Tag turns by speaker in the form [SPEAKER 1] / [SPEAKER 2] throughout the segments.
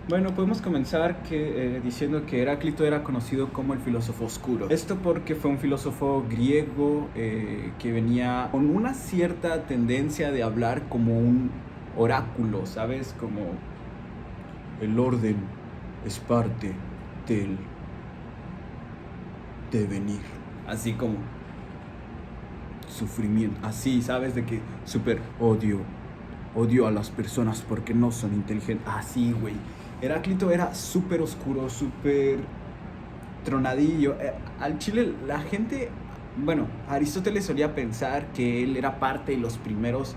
[SPEAKER 1] Bueno, podemos comenzar diciendo que Heráclito era conocido como el filósofo oscuro. Esto porque fue un filósofo griego que venía con una cierta tendencia de hablar como un oráculo, ¿sabes? Como el orden es parte del devenir. Así como sufrimiento. Así, ¿sabes? De que súper odio a las personas porque no son inteligentes. Así, güey. Heráclito era súper oscuro, súper tronadillo. Al chile, la gente. Bueno, Aristóteles solía pensar que él era parte de los primeros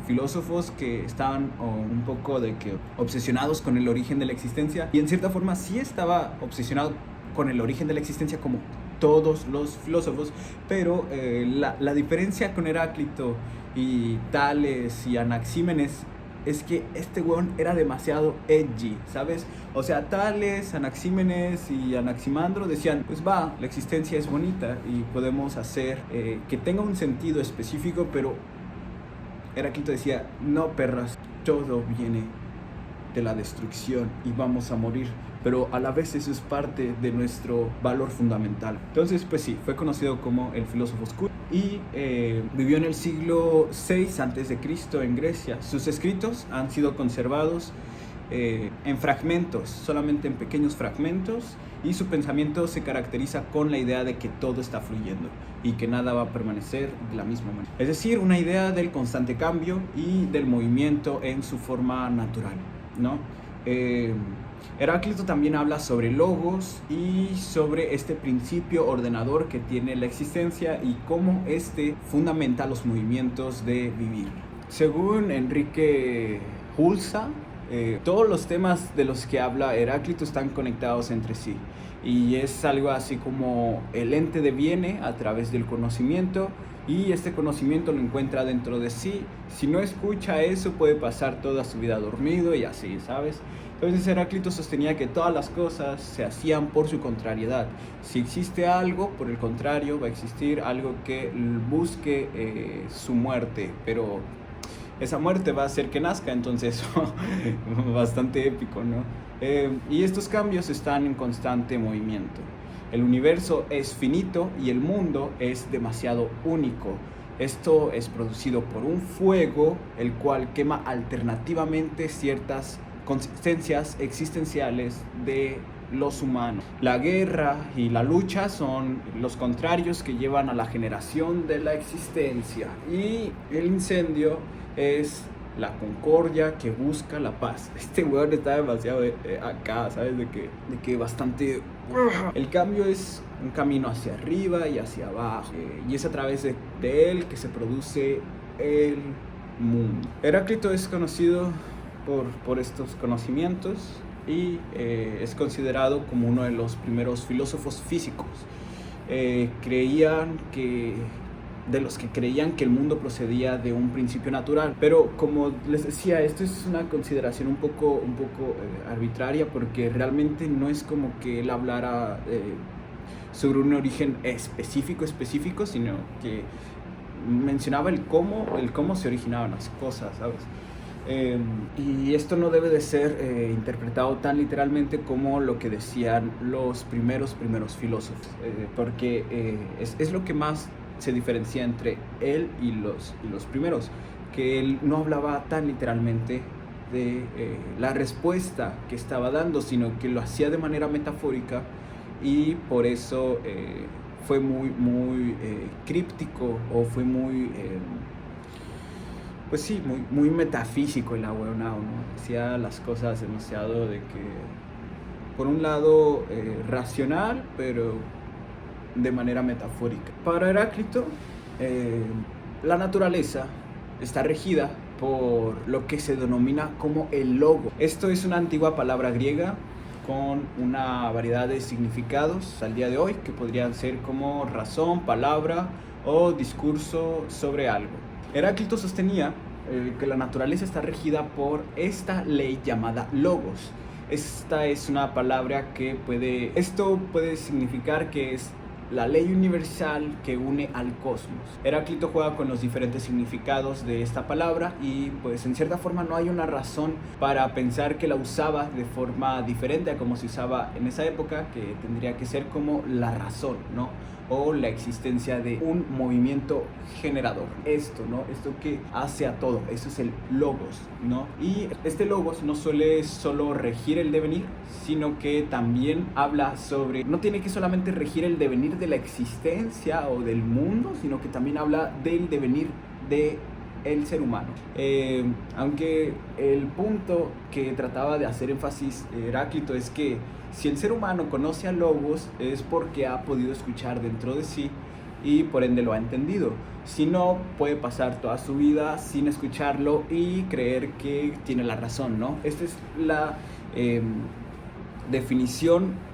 [SPEAKER 1] filósofos que estaban un poco de que obsesionados con el origen de la existencia. Y en cierta forma sí estaba obsesionado con el origen de la existencia como todos los filósofos, pero la diferencia con Heráclito y Tales y Anaxímenes es que este weón era demasiado edgy, ¿sabes? O sea, Tales, Anaxímenes y Anaximandro decían, pues va, la existencia es bonita y podemos hacer que tenga un sentido específico, pero Heráclito decía, no perras, todo viene de la destrucción y vamos a morir, pero a la vez eso es parte de nuestro valor fundamental. Entonces, pues sí, fue conocido como el filósofo oscuro y vivió en el siglo VI a.C. en Grecia. Sus escritos han sido conservados en fragmentos, solamente en pequeños fragmentos, y su pensamiento se caracteriza con la idea de que todo está fluyendo y que nada va a permanecer de la misma manera. Es decir, una idea del constante cambio y del movimiento en su forma natural, ¿no? Heráclito también habla sobre logos y sobre este principio ordenador que tiene la existencia y cómo este fundamenta los movimientos de vivir. Según Enrique Hulsa, todos los temas de los que habla Heráclito están conectados entre sí y es algo así como el ente deviene a través del conocimiento y este conocimiento lo encuentra dentro de sí. Si no escucha eso puede pasar toda su vida dormido y así, ¿sabes? Entonces Heráclito sostenía que todas las cosas se hacían por su contrariedad. Si existe algo, por el contrario, va a existir algo que busque su muerte, pero esa muerte va a hacer que nazca, entonces bastante épico, ¿no? Y estos cambios están en constante movimiento. El universo es finito y el mundo es demasiado único. Esto es producido por un fuego, el cual quema alternativamente ciertas consistencias existenciales de los humanos. La guerra y la lucha son los contrarios que llevan a la generación de la existencia. Y el incendio es la concordia que busca la paz. Este weón está demasiado acá, ¿sabes? De que bastante... El cambio es un camino hacia arriba y hacia abajo. Y es a través de él que se produce el mundo. Heráclito es conocido por estos conocimientos y es considerado como uno de los primeros filósofos físicos. De los que creían que el mundo procedía de un principio natural. Pero como les decía, esto es una consideración un poco arbitraria, porque realmente no es como que él hablara sobre un origen específico, sino que mencionaba el cómo se originaban las cosas, ¿sabes? Y esto no debe de ser interpretado tan literalmente como lo que decían los primeros filósofos, porque es lo que más se diferencia entre él y los primeros, que él no hablaba tan literalmente de la respuesta que estaba dando, sino que lo hacía de manera metafórica y por eso fue muy críptico o fue pues sí, muy metafísico el ahueonao, ¿no? Hacía las cosas demasiado de que, por un lado, racional, pero de manera metafórica. Para Heráclito, la naturaleza está regida por lo que se denomina como el logo. Esto es una antigua palabra griega con una variedad de significados al día de hoy, que podrían ser como razón, palabra o discurso sobre algo. Heráclito sostenía que la naturaleza está regida por esta ley llamada logos. Esta es una palabra que esto puede significar que es la ley universal que une al cosmos. Heráclito juega con los diferentes significados de esta palabra y pues en cierta forma no hay una razón para pensar que la usaba de forma diferente a como se usaba en esa época, que tendría que ser como la razón, ¿no? O la existencia de un movimiento generador. Esto, ¿no? Esto que hace a todo. Eso es el logos, ¿no? Y este logos no suele solo regir el devenir, sino que también habla sobre... No tiene que solamente regir el devenir de la existencia o del mundo, sino que también habla del devenir de el ser humano. Aunque el punto que trataba de hacer énfasis Heráclito es que si el ser humano conoce a Logos es porque ha podido escuchar dentro de sí y por ende lo ha entendido. Si no, puede pasar toda su vida sin escucharlo y creer que tiene la razón, ¿no? Esta es la definición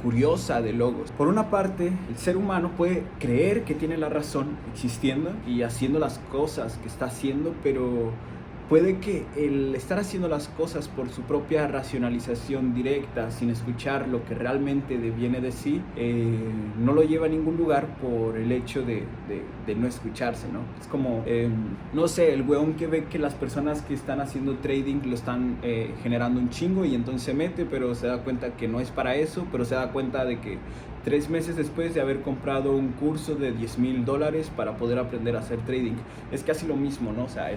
[SPEAKER 1] curiosa de logos. Por una parte, el ser humano puede creer que tiene la razón existiendo y haciendo las cosas que está haciendo, pero puede que el estar haciendo las cosas por su propia racionalización directa, sin escuchar lo que realmente deviene de sí, no lo lleva a ningún lugar por el hecho de no escucharse, ¿no? Es como, no sé, el weón que ve que las personas que están haciendo trading lo están generando un chingo y entonces se mete, pero se da cuenta que no es para eso, pero se da cuenta de que 3 meses después de haber comprado un curso de $10,000 para poder aprender a hacer trading, es casi lo mismo, ¿no? O sea,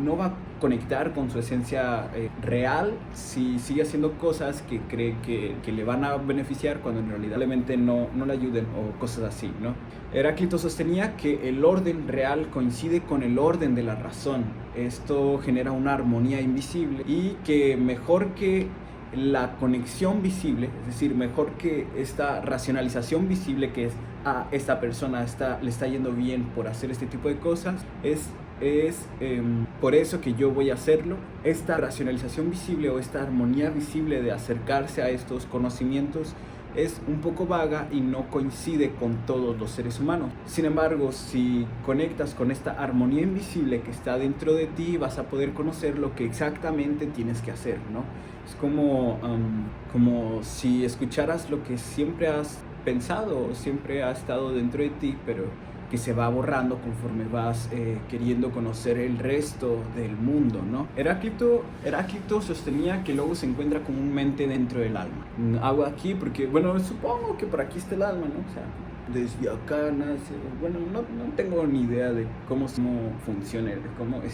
[SPEAKER 1] no va a conectar con su esencia real si sigue haciendo cosas que cree que le van a beneficiar cuando en realidad realmente no le ayuden o cosas así, ¿no? Heráclito sostenía que el orden real coincide con el orden de la razón. Esto genera una armonía invisible y que mejor que la conexión visible, es decir, mejor que esta racionalización visible que es esta persona le está yendo bien por hacer este tipo de cosas, es por eso que yo voy a hacerlo. Esta racionalización visible o esta armonía visible de acercarse a estos conocimientos es un poco vaga y no coincide con todos los seres humanos. Sin embargo, si conectas con esta armonía invisible que está dentro de ti, vas a poder conocer lo que exactamente tienes que hacer, ¿no? Es como si escucharas lo que siempre has pensado o siempre ha estado dentro de ti, pero que se va borrando conforme vas queriendo conocer el resto del mundo, ¿no? Heráclito sostenía que el logos se encuentra comúnmente dentro del alma. Hago aquí porque, bueno, supongo que por aquí está el alma, ¿no? O sea, desde acá nace, bueno, no tengo ni idea de cómo funciona,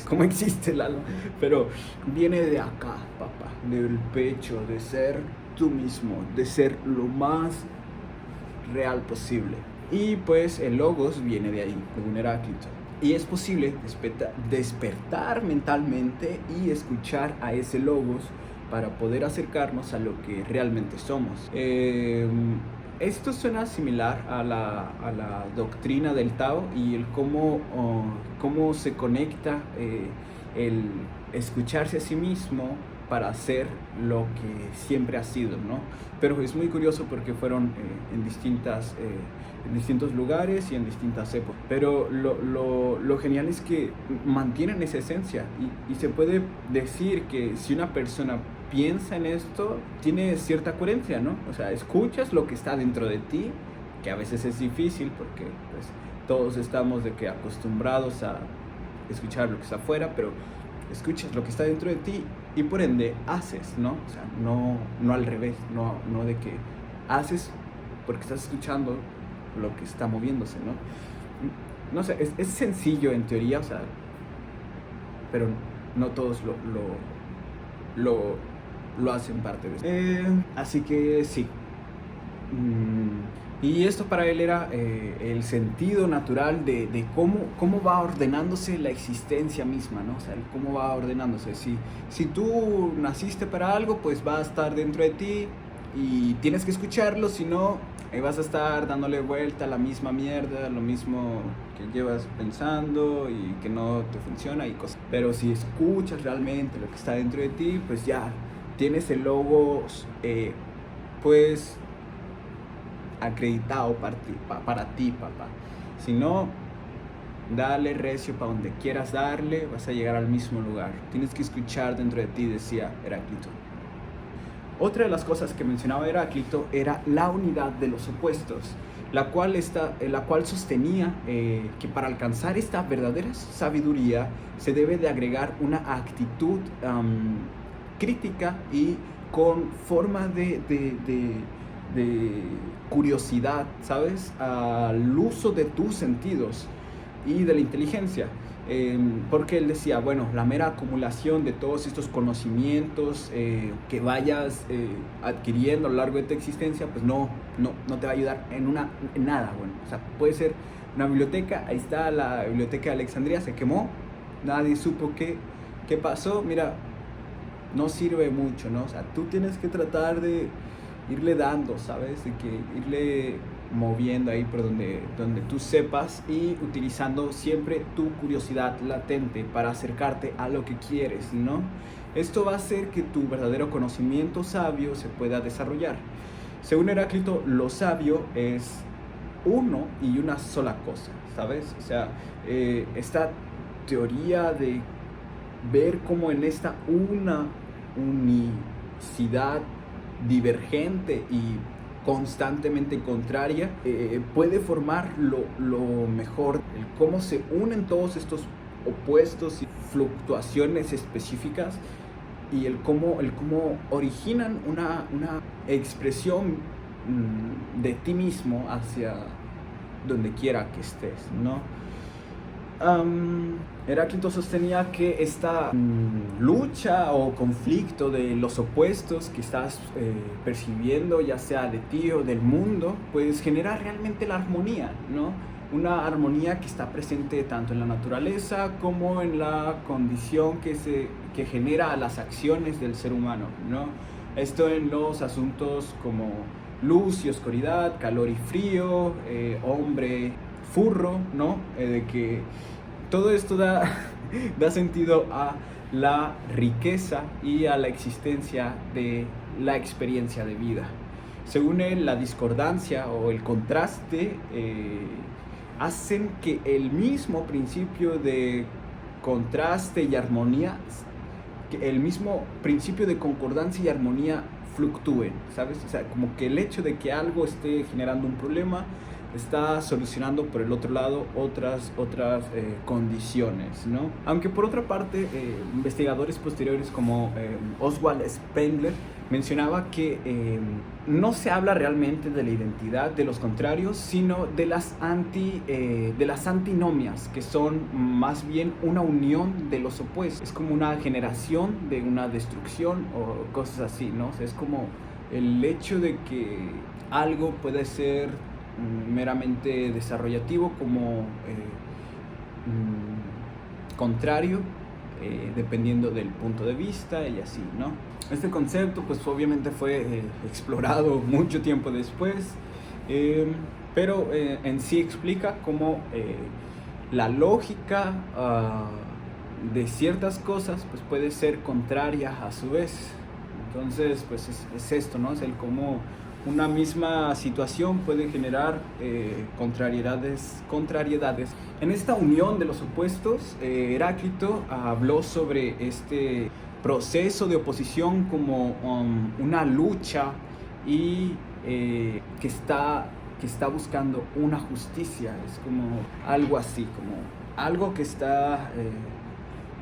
[SPEAKER 1] cómo existe el alma, pero viene de acá, papá, del pecho, de ser tú mismo, de ser lo más real posible. Y pues el logos viene de ahí, según Heráclito. Y es posible despertar mentalmente y escuchar a ese logos para poder acercarnos a lo que realmente somos. Esto suena similar a la doctrina del Tao y el cómo se conecta el escucharse a sí mismo para hacer lo que siempre ha sido, ¿no? Pero es muy curioso porque fueron en distintos lugares y en distintas épocas. Pero lo genial es que mantienen esa esencia y se puede decir que si una persona piensa en esto, tiene cierta coherencia, ¿no? O sea, escuchas lo que está dentro de ti, que a veces es difícil porque pues, todos estamos de que acostumbrados a escuchar lo que está afuera, pero escuchas lo que está dentro de ti y por ende haces, ¿no? O sea, no al revés, no de que haces porque estás escuchando lo que está moviéndose, ¿no? No sé, es sencillo en teoría, o sea, pero no todos lo hacen parte de eso. Así que sí. Y esto para él era el sentido natural de cómo va ordenándose la existencia misma, ¿no? O sea, cómo va ordenándose. Si tú naciste para algo, pues va a estar dentro de ti y tienes que escucharlo, si no, vas a estar dándole vuelta a la misma mierda, lo mismo que llevas pensando y que no te funciona y cosas. Pero si escuchas realmente lo que está dentro de ti, pues ya tienes el logo, pues acreditado para ti, papá. Si no, dale recio para donde quieras darle, vas a llegar al mismo lugar. Tienes que escuchar dentro de ti, decía Heráclito. Otra de las cosas que mencionaba Heráclito era la unidad de los opuestos. la cual sostenía que para alcanzar esta verdadera sabiduría se debe de agregar una actitud crítica y con forma de curiosidad, ¿sabes? Al uso de tus sentidos y de la inteligencia. Porque él decía, bueno, la mera acumulación de todos estos conocimientos que vayas adquiriendo a lo largo de tu existencia, pues no te va a ayudar en nada. Bueno, o sea, puede ser una biblioteca, ahí está la biblioteca de Alejandría, se quemó, nadie supo qué pasó, mira, no sirve mucho, ¿no? O sea, tú tienes que tratar de irle dando, ¿sabes? De que irle moviendo ahí por donde tú sepas y utilizando siempre tu curiosidad latente para acercarte a lo que quieres, ¿no? Esto va a hacer que tu verdadero conocimiento sabio se pueda desarrollar. Según Heráclito, lo sabio es uno y una sola cosa, ¿sabes? O sea, esta teoría de ver cómo en esta una unicidad divergente y constantemente contraria puede formar lo mejor, el cómo se unen todos estos opuestos y fluctuaciones específicas y el cómo originan una expresión de ti mismo hacia donde quiera que estés, ¿no? Heráclito sostenía que esta lucha o conflicto de los opuestos que estás percibiendo, ya sea de ti o del mundo, pues genera realmente la armonía, ¿no? Una armonía que está presente tanto en la naturaleza como en la condición que genera las acciones del ser humano, ¿no? Esto en los asuntos como luz y oscuridad, calor y frío, hombre, furro, ¿no? De que todo esto da sentido a la riqueza y a la existencia de la experiencia de vida. Según él, la discordancia o el contraste hacen que el mismo principio de contraste y armonía, que el mismo principio de concordancia y armonía fluctúen, ¿sabes? O sea, como que el hecho de que algo esté generando un problema está solucionando por el otro lado otras condiciones, ¿no? Aunque por otra parte, investigadores posteriores como Oswald Spengler mencionaba que no se habla realmente de la identidad de los contrarios, sino de las antinomias, que son más bien una unión de los opuestos. Es como una generación de una destrucción o cosas así, ¿no? O sea, es como el hecho de que algo puede ser meramente desarrollativo como contrario, dependiendo del punto de vista y así, ¿no? Este concepto pues obviamente fue explorado mucho tiempo después, pero en sí explica cómo la lógica de ciertas cosas pues puede ser contraria a su vez. Entonces pues es esto, ¿no? Es el cómo una misma situación puede generar contrariedades. En esta unión de los opuestos, Heráclito habló sobre este proceso de oposición como una lucha y que está buscando una justicia. Es como algo así, como algo que está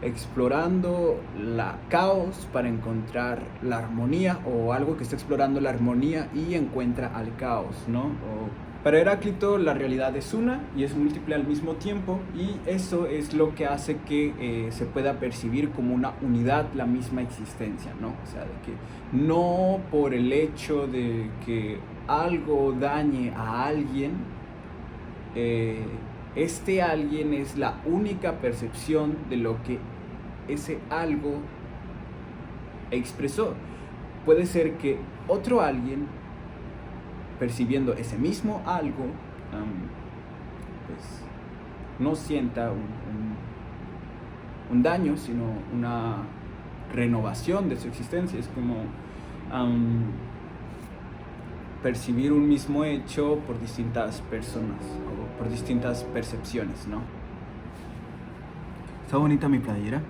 [SPEAKER 1] explorando la caos para encontrar la armonía, o algo que está explorando la armonía y encuentra al caos, ¿no? Para Heráclito la realidad es una y es múltiple al mismo tiempo, y eso es lo que hace que se pueda percibir como una unidad la misma existencia, ¿no? O sea, de que no por el hecho de que algo dañe a alguien, este alguien es la única percepción de lo que ese algo expresó. Puede ser que otro alguien, percibiendo ese mismo algo, pues no sienta un daño, sino una renovación de su existencia. Es como percibir un mismo hecho por distintas personas o por distintas percepciones, ¿no? Está bonita mi playera.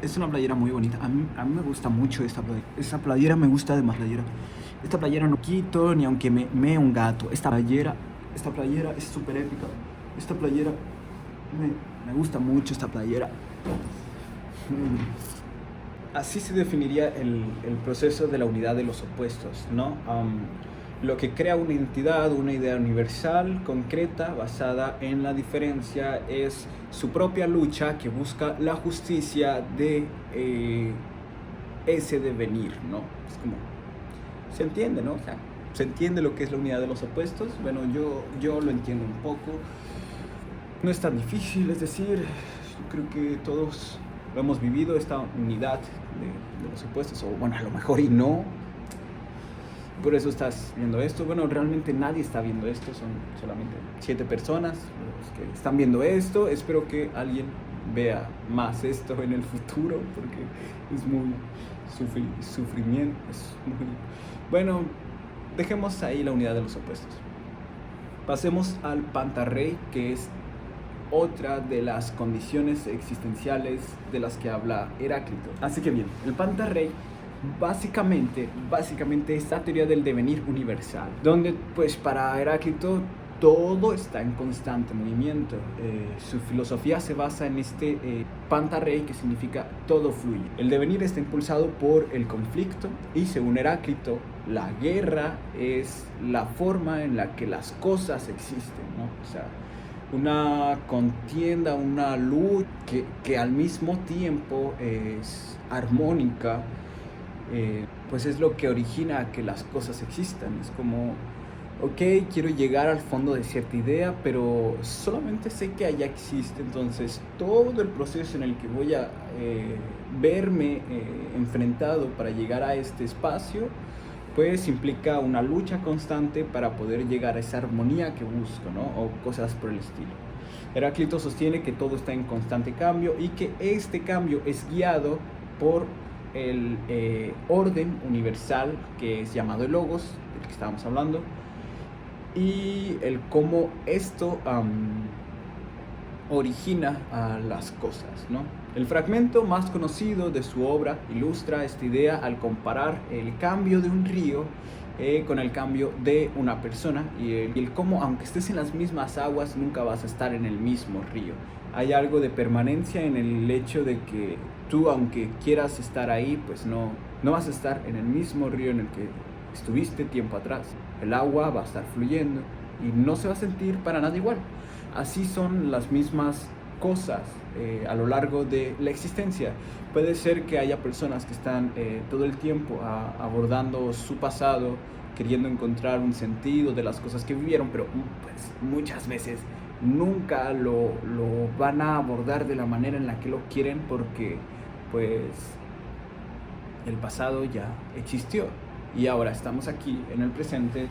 [SPEAKER 1] Es una playera muy bonita. A mí me gusta mucho esta playera. Esta playera me gusta de más playera. Esta playera no quito ni aunque me mee un gato. Esta playera esta playera es súper épica. Esta playera, me gusta mucho esta playera. Así se definiría el proceso de la unidad de los opuestos, ¿no? Lo que crea una entidad, una idea universal, concreta, basada en la diferencia, es su propia lucha que busca la justicia de ese devenir, ¿no? Es como, se entiende, ¿no? O sea, se entiende lo que es la unidad de los opuestos. Bueno, yo lo entiendo un poco. No es tan difícil, es decir, creo que todos lo hemos vivido, esta unidad de los opuestos, o bueno, a lo mejor y no. Por eso estás viendo esto. Bueno, realmente nadie está viendo esto, son solamente 7 personas los que están viendo esto. Espero que alguien vea más esto en el futuro, porque es muy sufrimiento. Es muy... Bueno, dejemos ahí la unidad de los opuestos. Pasemos al Pantarrey, que es otra de las condiciones existenciales de las que habla Heráclito. Así que bien, el Pantarrey básicamente es la teoría del devenir universal, donde pues para Heráclito todo está en constante movimiento. Su filosofía se basa en este Pantarrey, que significa todo fluye. El devenir está impulsado por el conflicto y, según Heráclito, la guerra es la forma en la que las cosas existen, ¿no? O sea, una contienda, una lucha que al mismo tiempo es armónica, pues es lo que origina que las cosas existan. Es como, ok, quiero llegar al fondo de cierta idea, pero solamente sé que allá existe. Entonces todo el proceso en el que voy a verme enfrentado para llegar a este espacio, pues implica una lucha constante para poder llegar a esa armonía que busco, ¿no? O cosas por el estilo. Heráclito sostiene que todo está en constante cambio y que este cambio es guiado por el orden universal que es llamado el logos, del que estábamos hablando, y el cómo esto origina a las cosas, ¿no? El fragmento más conocido de su obra ilustra esta idea al comparar el cambio de un río con el cambio de una persona y el cómo, aunque estés en las mismas aguas, nunca vas a estar en el mismo río. Hay algo de permanencia en el hecho de que tú, aunque quieras estar ahí, pues no vas a estar en el mismo río en el que estuviste tiempo atrás. El agua va a estar fluyendo y no se va a sentir para nada igual. Así son las mismas cosas a lo largo de la existencia. Puede ser que haya personas que están todo el tiempo abordando su pasado, queriendo encontrar un sentido de las cosas que vivieron, pero pues muchas veces nunca lo van a abordar de la manera en la que lo quieren, porque pues el pasado ya existió y ahora estamos aquí en el presente,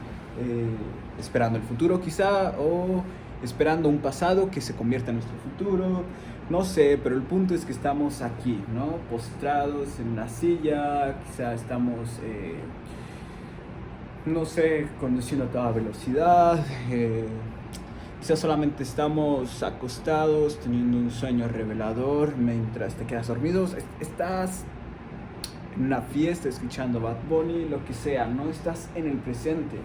[SPEAKER 1] esperando el futuro quizá, o esperando un pasado que se convierta en nuestro futuro, no sé, pero el punto es que estamos aquí, ¿no? Postrados en una silla, quizá estamos, no sé, conduciendo a toda velocidad, quizá solamente estamos acostados teniendo un sueño revelador mientras te quedas dormido. Estás en una fiesta escuchando Bad Bunny, lo que sea, no estás en el presente.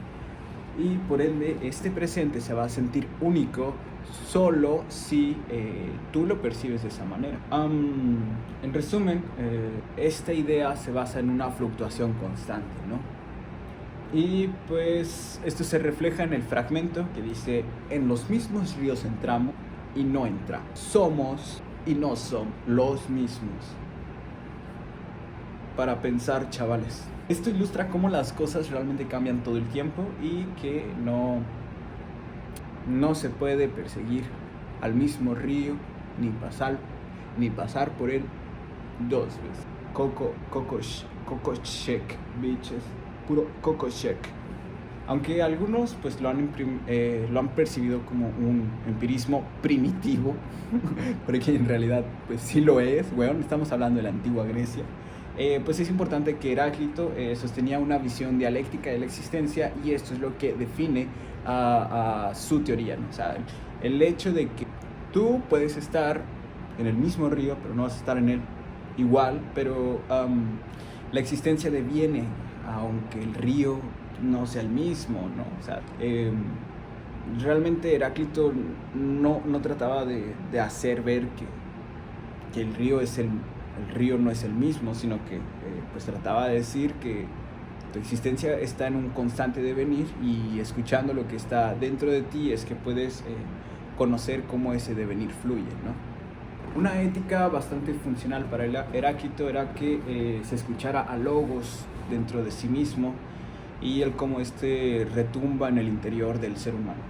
[SPEAKER 1] Y por ende este presente se va a sentir único solo si tú lo percibes de esa manera. En resumen, esta idea se basa en una fluctuación constante, ¿no? Y pues esto se refleja en el fragmento que dice: en los mismos ríos entramos y no entramos, somos y no somos los mismos. Para pensar, chavales. Esto ilustra cómo las cosas realmente cambian todo el tiempo y que no se puede perseguir al mismo río ni pasar por él 2 veces. Coco check, bitches. Puro coco check. Aunque algunos pues lo han percibido como un empirismo primitivo, porque en realidad pues sí lo es, weón, estamos hablando de la antigua Grecia. Pues es importante que Heráclito sostenía una visión dialéctica de la existencia, y esto es lo que define a su teoría, ¿no? O sea, el hecho de que tú puedes estar en el mismo río, pero no vas a estar en él igual, pero la existencia deviene, aunque el río no sea el mismo, ¿no? O sea, realmente Heráclito no trataba de hacer ver que el río el río no es el mismo, sino que pues trataba de decir que tu existencia está en un constante devenir, y escuchando lo que está dentro de ti es que puedes conocer cómo ese devenir fluye, ¿no? Una ética bastante funcional para Heráclito era que se escuchara a Logos dentro de sí mismo, y el cómo este retumba en el interior del ser humano.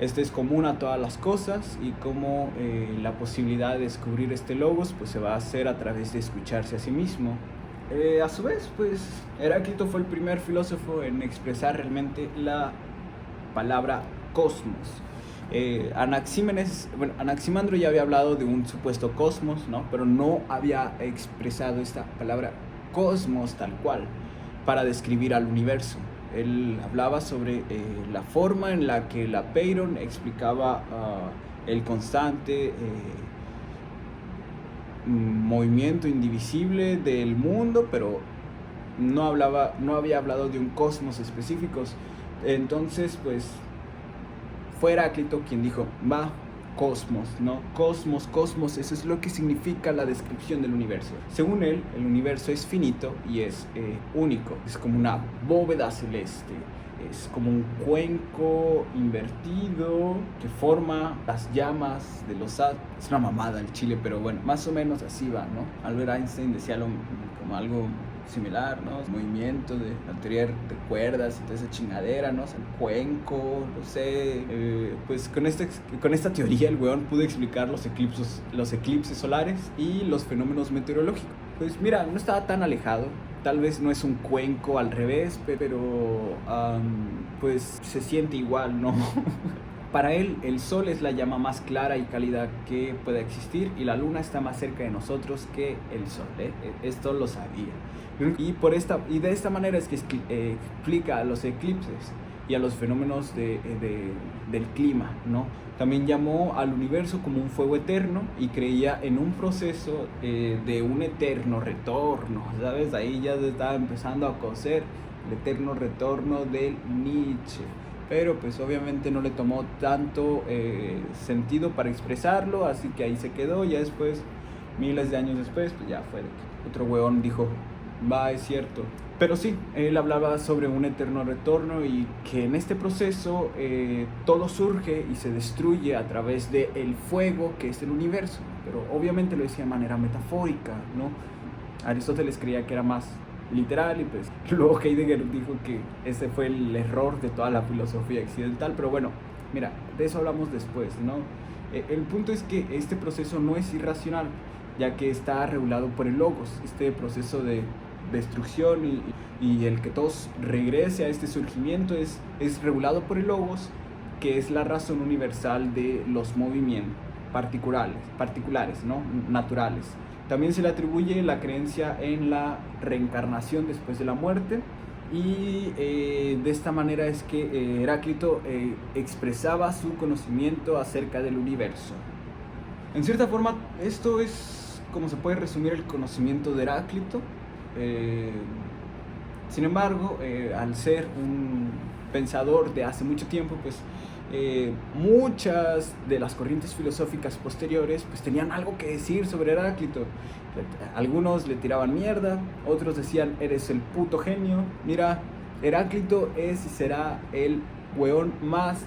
[SPEAKER 1] Este es común a todas las cosas, y cómo la posibilidad de descubrir este Logos pues se va a hacer a través de escucharse a sí mismo. A su vez, pues Heráclito fue el primer filósofo en expresar realmente la palabra cosmos. Anaximandro ya había hablado de un supuesto cosmos, ¿no? Pero no había expresado esta palabra cosmos tal cual para describir al universo. Él hablaba sobre la forma en la que la Peyron explicaba el constante movimiento indivisible del mundo, pero no había hablado de un cosmos específico. Entonces, pues fue Heráclito quien dijo, va, cosmos, ¿no? Cosmos, eso es lo que significa la descripción del universo. Según él, el universo es finito y es único. Es como una bóveda celeste, es como un cuenco invertido que forma las llamas de los astros. Es una mamada el chile, pero bueno, más o menos así va, ¿no? Albert Einstein decía como algo similar, ¿no? Movimiento de la teoría de cuerdas y toda esa chingadera, ¿no? O sea, el cuenco, no sé. Pues con esta teoría el weón pudo explicar los eclipses solares y los fenómenos meteorológicos. Pues mira, no estaba tan alejado. Tal vez no es un cuenco al revés, pero pues se siente igual, ¿no? Para él, el sol es la llama más clara y cálida que pueda existir, y la luna está más cerca de nosotros que el sol, ¿eh? Esto lo sabía. Y de esta manera es que explica a los eclipses y a los fenómenos del clima, ¿no? También llamó al universo como un fuego eterno, y creía en un proceso de un eterno retorno, ¿sabes? Ahí ya se estaba empezando a cocer el eterno retorno del Nietzsche. Pero pues obviamente no le tomó tanto sentido para expresarlo, así que ahí se quedó. Ya después, miles de años después, pues ya fue de que otro hueón dijo, va, es cierto. Pero sí, él hablaba sobre un eterno retorno, y que en este proceso todo surge y se destruye a través del fuego que es el universo. Pero obviamente lo decía de manera metafórica, ¿no? Aristóteles creía que era más literal, y pues luego Heidegger dijo que ese fue el error de toda la filosofía occidental. Pero bueno, mira, de eso hablamos después, ¿no? El punto es que este proceso no es irracional, ya que está regulado por el logos, este proceso de destrucción y el que todo regrese a este surgimiento es regulado por el logos, que es la razón universal de los movimientos particulares, ¿no? Naturales. También se le atribuye la creencia en la reencarnación después de la muerte, y de esta manera es que Heráclito expresaba su conocimiento acerca del universo. En cierta forma, esto es como se puede resumir el conocimiento de Heráclito. Sin embargo, al ser un pensador de hace mucho tiempo, pues muchas de las corrientes filosóficas posteriores pues tenían algo que decir sobre Heráclito. Algunos le tiraban mierda, otros decían, eres el puto genio. Mira, Heráclito es y será el weón más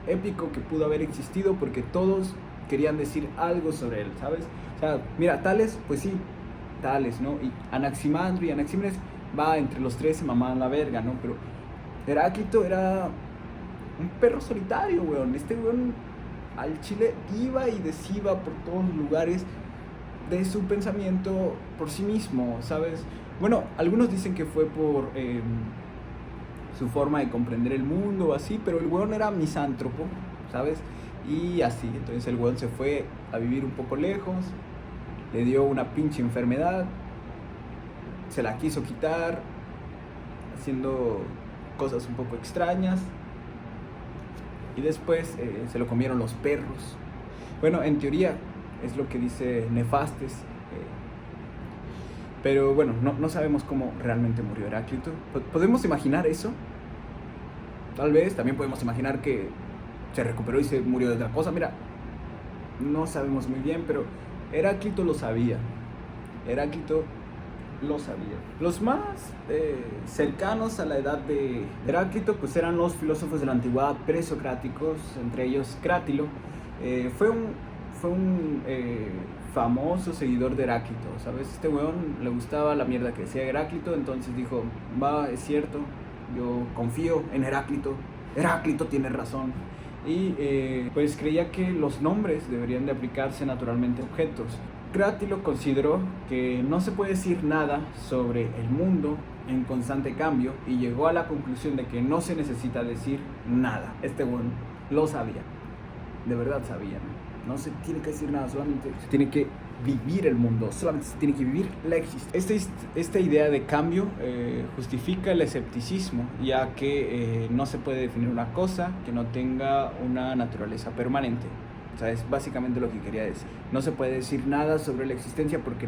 [SPEAKER 1] épico que pudo haber existido, porque todos querían decir algo sobre él, ¿sabes? O sea, mira, Tales, pues sí, Tales, ¿no? Y Anaximandro y Anaxímenes, va, entre los tres se mamaban la verga, ¿no? Pero Heráclito era un perro solitario, weón. Este weón al chile iba y deshiba por todos los lugares de su pensamiento por sí mismo, ¿sabes? Bueno, algunos dicen que fue por su forma de comprender el mundo o así, pero el weón era misántropo, ¿sabes? Y así, entonces el weón se fue a vivir un poco lejos, le dio una pinche enfermedad, se la quiso quitar, haciendo cosas un poco extrañas, y después se lo comieron los perros. Bueno, en teoría es lo que dice Nefastes, pero bueno, no sabemos cómo realmente murió Heráclito. ¿Podemos imaginar eso? Tal vez, también podemos imaginar que se recuperó y se murió de otra cosa. Mira, no sabemos muy bien, pero Heráclito lo sabía. Heráclito lo sabía. Los más cercanos a la edad de Heráclito pues eran los filósofos de la antigüedad presocráticos, entre ellos Crátilo. Fue un famoso seguidor de Heráclito, ¿sabes? Este weón le gustaba la mierda que decía Heráclito, entonces dijo, va, es cierto, yo confío en Heráclito, Heráclito tiene razón. Y pues creía que los nombres deberían de aplicarse naturalmente a objetos. Crátilo consideró que no se puede decir nada sobre el mundo en constante cambio y llegó a la conclusión de que no se necesita decir nada. Este weón lo sabía, de verdad sabía, ¿no? No se tiene que decir nada, solamente se tiene que vivir el mundo, solamente se tiene que vivir la existencia. Esta idea de cambio justifica el escepticismo, ya que no se puede definir una cosa que no tenga una naturaleza permanente. O sea, es básicamente lo que quería decir. No se puede decir nada sobre la existencia porque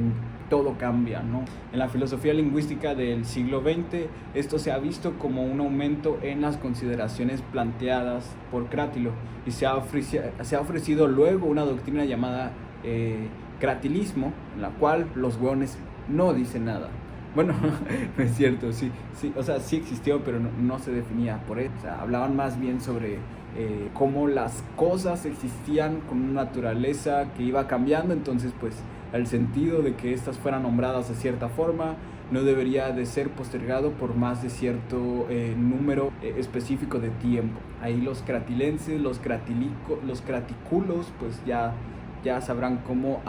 [SPEAKER 1] todo cambia, ¿no? En la filosofía lingüística del siglo XX, esto se ha visto como un aumento en las consideraciones planteadas por Crátilo y se ha ofrecido luego una doctrina llamada cratilismo, en la cual los hueones no dicen nada. Bueno, no es cierto, sí, o sea, sí existió, pero no se definía por eso. O sea, hablaban más bien sobre cómo las cosas existían con una naturaleza que iba cambiando, entonces pues el sentido de que estas fueran nombradas de cierta forma no debería de ser postergado por más de cierto número específico de tiempo. Ahí los cratilenses, los craticulos, pues ya sabrán cómo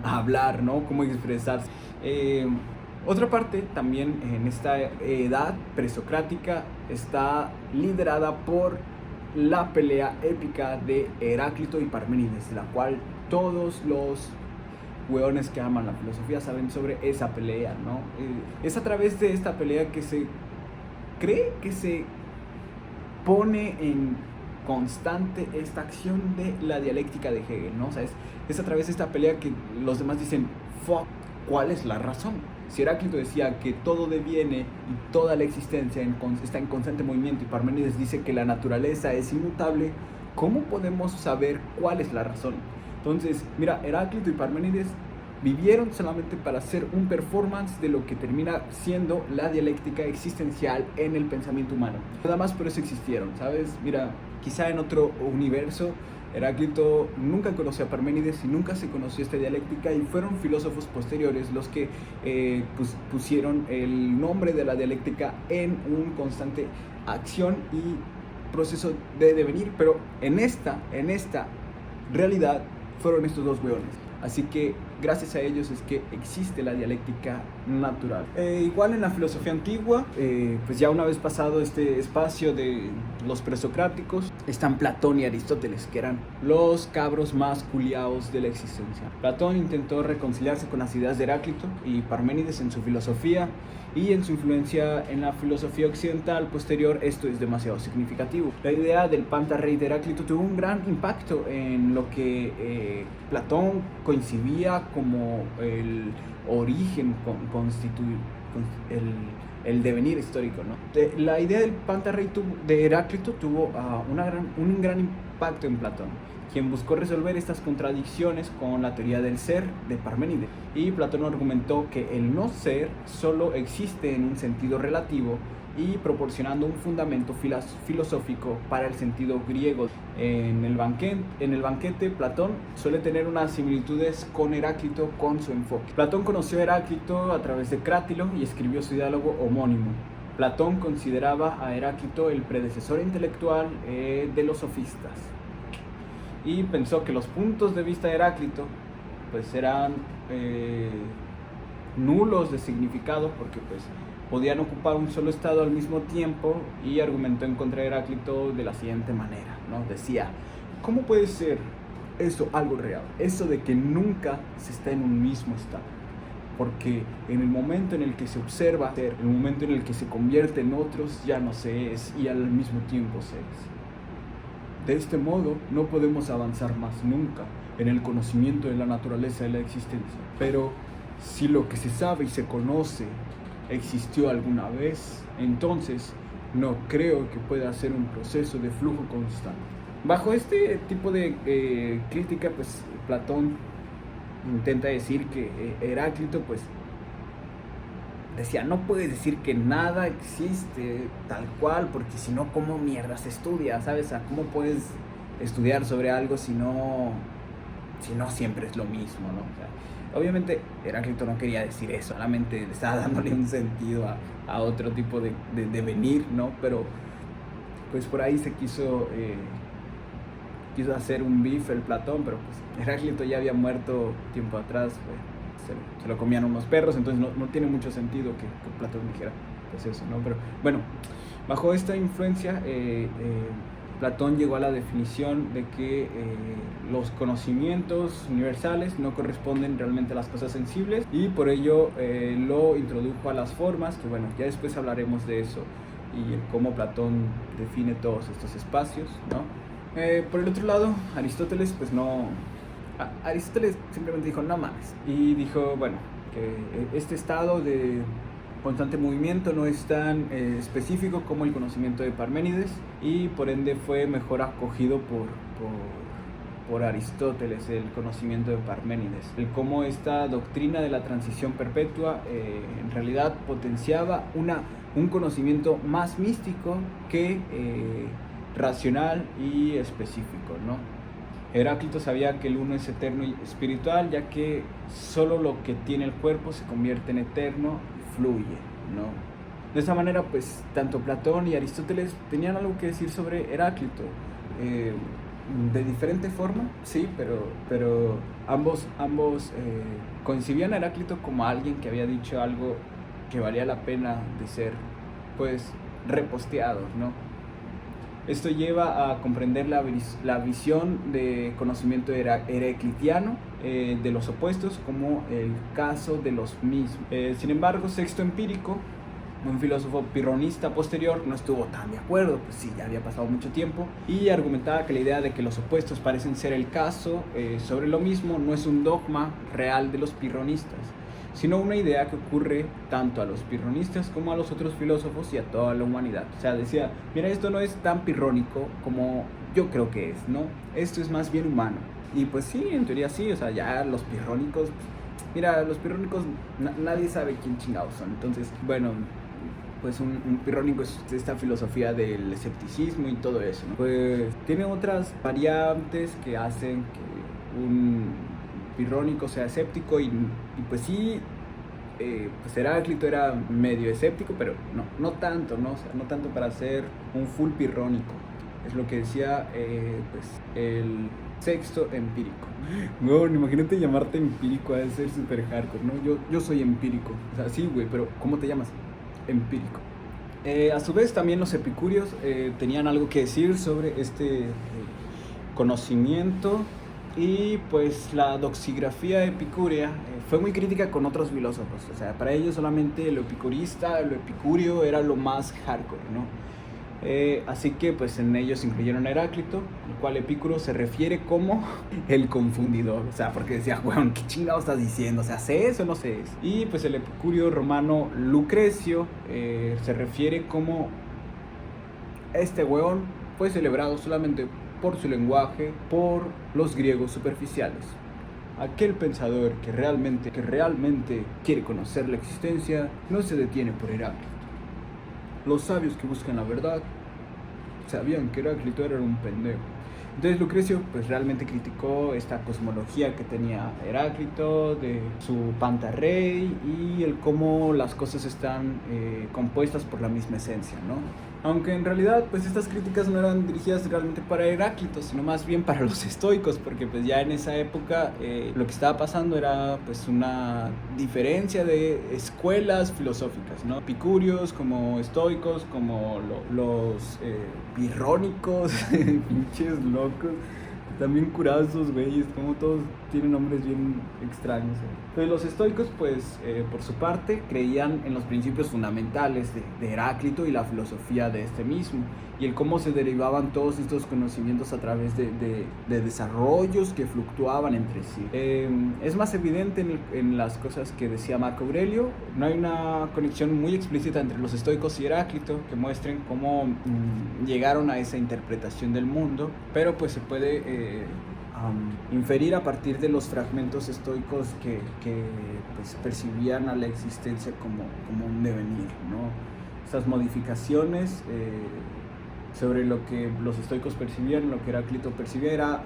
[SPEAKER 1] hablar, ¿no? Cómo expresarse. Otra parte también en esta edad presocrática está liderada por la pelea épica de Heráclito y Parménides, de la cual todos los hueones que aman la filosofía saben sobre esa pelea, ¿no? Es a través de esta pelea que se cree que se pone en constante esta acción de la dialéctica de Hegel, ¿no? O sea, es a través de esta pelea que los demás dicen, fuck, ¿cuál es la razón? Si Heráclito decía que todo deviene y toda la existencia está en constante movimiento y Parménides dice que la naturaleza es inmutable, ¿cómo podemos saber cuál es la razón? Entonces, mira, Heráclito y Parménides vivieron solamente para hacer un performance de lo que termina siendo la dialéctica existencial en el pensamiento humano. Nada más por eso existieron, ¿sabes? Mira, quizá en otro universo Heráclito nunca conoció a Parménides y nunca se conoció esta dialéctica y fueron filósofos posteriores los que pusieron el nombre de la dialéctica en un constante acción y proceso de devenir, pero en esta realidad fueron estos dos weones. Así que gracias a ellos es que existe la dialéctica natural. Igual en la filosofía antigua, pues ya una vez pasado este espacio de los presocráticos, están Platón y Aristóteles, que eran los cabros más culiados de la existencia. Platón intentó reconciliarse con las ideas de Heráclito y Parménides en su filosofía, y en su influencia en la filosofía occidental posterior esto es demasiado significativo. La idea del pantarrey de Heráclito tuvo un gran impacto en lo que Platón concibía como el origen el devenir histórico, ¿no? La idea del pantarrey de Heráclito tuvo un gran impacto en Platón, quien buscó resolver estas contradicciones con la teoría del ser de Parménides. Y Platón argumentó que el no ser solo existe en un sentido relativo y proporcionando un fundamento filosófico para el sentido griego. En el banquete, Platón suele tener unas similitudes con Heráclito con su enfoque. Platón conoció a Heráclito a través de Crátilo y escribió su diálogo homónimo. Platón consideraba a Heráclito el predecesor intelectual de los sofistas y pensó que los puntos de vista de Heráclito pues eran nulos de significado porque pues podían ocupar un solo estado al mismo tiempo, y argumentó en contra de Heráclito de la siguiente manera, ¿no? Decía, ¿cómo puede ser eso algo real? Eso de que nunca se está en un mismo estado. Porque en el momento en el que se observa, en el momento en el que se convierte en otros, ya no se es y al mismo tiempo se es. De este modo, no podemos avanzar más nunca en el conocimiento de la naturaleza de la existencia. Pero si lo que se sabe y se conoce existió alguna vez, entonces no creo que pueda ser un proceso de flujo constante. Bajo este tipo de crítica, pues Platón intenta decir que Heráclito, pues decía, no puedes decir que nada existe tal cual, porque si no, ¿cómo mierda se estudia? ¿Sabes? O sea, ¿cómo puedes estudiar sobre algo si no siempre es lo mismo, ¿no? O sea, obviamente Heráclito no quería decir eso, solamente estaba dándole un sentido a otro tipo de devenir, ¿no? Pero pues por ahí se quiso hacer un bife el Platón, pero pues Heráclito ya había muerto tiempo atrás, pues, se lo comían unos perros, entonces no tiene mucho sentido que Platón dijera pues eso, ¿no? Pero bueno, bajo esta influencia Platón llegó a la definición de que los conocimientos universales no corresponden realmente a las cosas sensibles, y por ello lo introdujo a las formas, que bueno, ya después hablaremos de eso y cómo Platón define todos estos espacios, ¿no? Por el otro lado, Aristóteles pues no... Aristóteles simplemente dijo no mames, y dijo, bueno, que este estado de constante movimiento no es tan específico como el conocimiento de Parménides, y por ende fue mejor acogido por Aristóteles el conocimiento de Parménides, el cómo esta doctrina de la transición perpetua en realidad potenciaba un conocimiento más místico que racional y específico, ¿no? Heráclito sabía que el uno es eterno y espiritual, ya que solo lo que tiene el cuerpo se convierte en eterno y fluye, ¿no? De esa manera, pues, tanto Platón y Aristóteles tenían algo que decir sobre Heráclito, de diferente forma, sí, pero ambos concibían a Heráclito como alguien que había dicho algo que valía la pena de ser, pues, reposteado, ¿no? Esto lleva a comprender la visión de conocimiento heraclitiano de los opuestos como el caso de los mismos. Sin embargo, Sexto Empírico, un filósofo pirronista posterior, no estuvo tan de acuerdo, pues sí, ya había pasado mucho tiempo, y argumentaba que la idea de que los opuestos parecen ser el caso sobre lo mismo no es un dogma real de los pirronistas, sino una idea que ocurre tanto a los pirronistas como a los otros filósofos y a toda la humanidad. O sea, decía, mira, esto no es tan pirrónico como yo creo que es, ¿no? Esto es más bien humano. Y pues sí, en teoría sí, o sea, ya los pirrónicos, mira, los pirrónicos nadie sabe quién chingados son. Entonces, bueno, pues un pirrónico es esta filosofía del escepticismo y todo eso, ¿no? Pues tiene otras variantes que hacen que un pirrónico sea escéptico, y pues sí, pues Heráclito era medio escéptico, pero no tanto, ¿no? O sea, no tanto para ser un full pirrónico. Es lo que decía pues el Sexto Empírico. No, imagínate llamarte empírico, ha de ser súper hardcore, ¿no? Yo soy empírico. O sea, sí, güey, pero ¿cómo te llamas? Empírico. A su vez también los epicúreos tenían algo que decir sobre este conocimiento, y pues la doxografía epicúrea fue muy crítica con otros filósofos. O sea, para ellos solamente lo epicurista, lo epicúreo era lo más hardcore, ¿no? Así que pues en ellos incluyeron a Heráclito, el cual Epicuro se refiere como el confundidor. O sea, porque decía, weón, ¿qué chingado estás diciendo? O sea, ¿sé eso o no sé eso? Y pues el epicurio romano Lucrecio se refiere como este weón fue celebrado solamente por su lenguaje, por los griegos superficiales. Aquel pensador que realmente quiere conocer la existencia no se detiene por Heráclito. Los sabios que buscan la verdad sabían que Heráclito era un pendejo. Entonces Lucrecio pues realmente criticó esta cosmología que tenía Heráclito de su pantarrey y el cómo las cosas están compuestas por la misma esencia, ¿no? Aunque en realidad pues estas críticas no eran dirigidas realmente para Heráclito, sino más bien para los estoicos, porque pues ya en esa época lo que estaba pasando era pues una diferencia de escuelas filosóficas, ¿no? Epicúreos como estoicos, como los pirrónicos, pinches locos. También curados esos güeyes, como todos tienen nombres bien extraños. Pues los estoicos, pues, por su parte, creían en los principios fundamentales de Heráclito y la filosofía de este mismo, y el cómo se derivaban todos estos conocimientos a través de desarrollos que fluctuaban entre sí. Es más evidente en las cosas que decía Marco Aurelio. No hay una conexión muy explícita entre los estoicos y Heráclito que muestren cómo llegaron a esa interpretación del mundo, pero pues se puede inferir a partir de los fragmentos estoicos que pues, percibían a la existencia como un devenir, ¿no? Estas modificaciones sobre lo que los estoicos percibían, lo que Heráclito percibía, era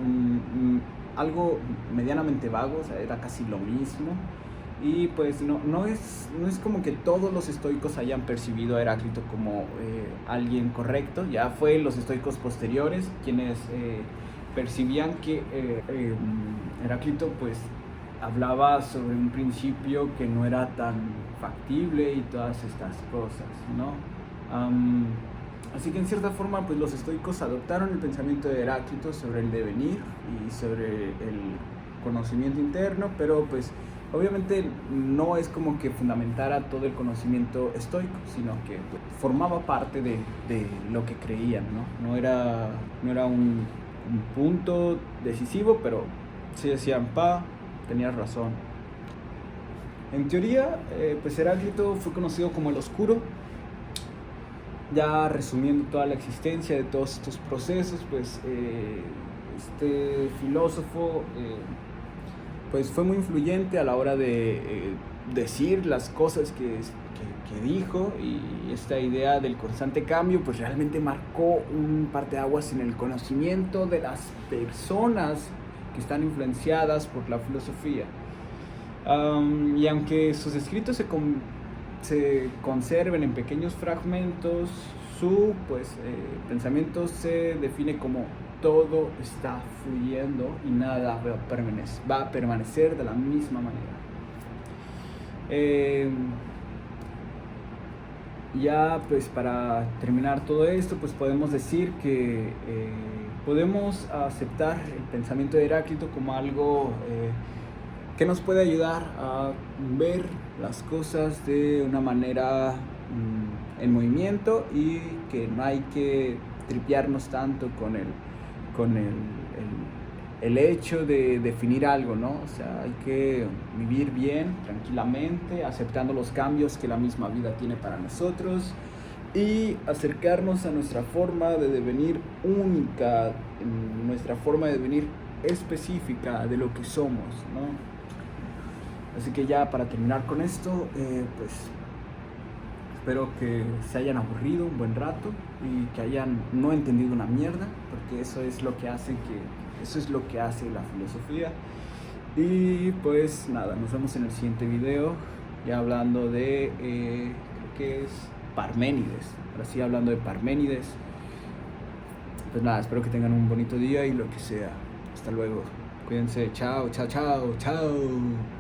[SPEAKER 1] algo medianamente vago, o sea, era casi lo mismo. Y pues no es como que todos los estoicos hayan percibido a Heráclito como alguien correcto. Ya fue los estoicos posteriores quienes percibían que Heráclito pues hablaba sobre un principio que no era tan factible y todas estas cosas, ¿no? Así que en cierta forma pues los estoicos adoptaron el pensamiento de Heráclito sobre el devenir y sobre el conocimiento interno, pero pues obviamente no es como que fundamentara todo el conocimiento estoico, sino que pues, formaba parte de lo que creían, ¿no? No era un punto decisivo, pero sí decían, tenías razón. En teoría, pues Heráclito fue conocido como el Oscuro. Ya resumiendo toda la existencia de todos estos procesos, pues este filósofo pues fue muy influyente a la hora de decir las cosas que dijo, y esta idea del constante cambio pues realmente marcó un parteaguas en el conocimiento de las personas que están influenciadas por la filosofía. Y aunque sus escritos se conserven en pequeños fragmentos, su pensamiento se define como todo está fluyendo y nada va a permanecer de la misma manera. Ya pues para terminar todo esto, pues podemos decir que podemos aceptar el pensamiento de Heráclito como algo que nos puede ayudar a ver las cosas de una manera en movimiento, y que no hay que tripearnos tanto con el hecho de definir algo, ¿no? O sea, hay que vivir bien, tranquilamente, aceptando los cambios que la misma vida tiene para nosotros, y acercarnos a nuestra forma de devenir única, nuestra forma de devenir específica de lo que somos, ¿no? Así que ya para terminar con esto, pues espero que se hayan aburrido un buen rato y que hayan no entendido una mierda, porque eso es lo que hace la filosofía. Y pues nada, nos vemos en el siguiente video, ya hablando de creo que es Parménides. Ahora sí, hablando de Parménides. Pues nada, espero que tengan un bonito día y lo que sea. Hasta luego. Cuídense. Chao, chao, chao, chao.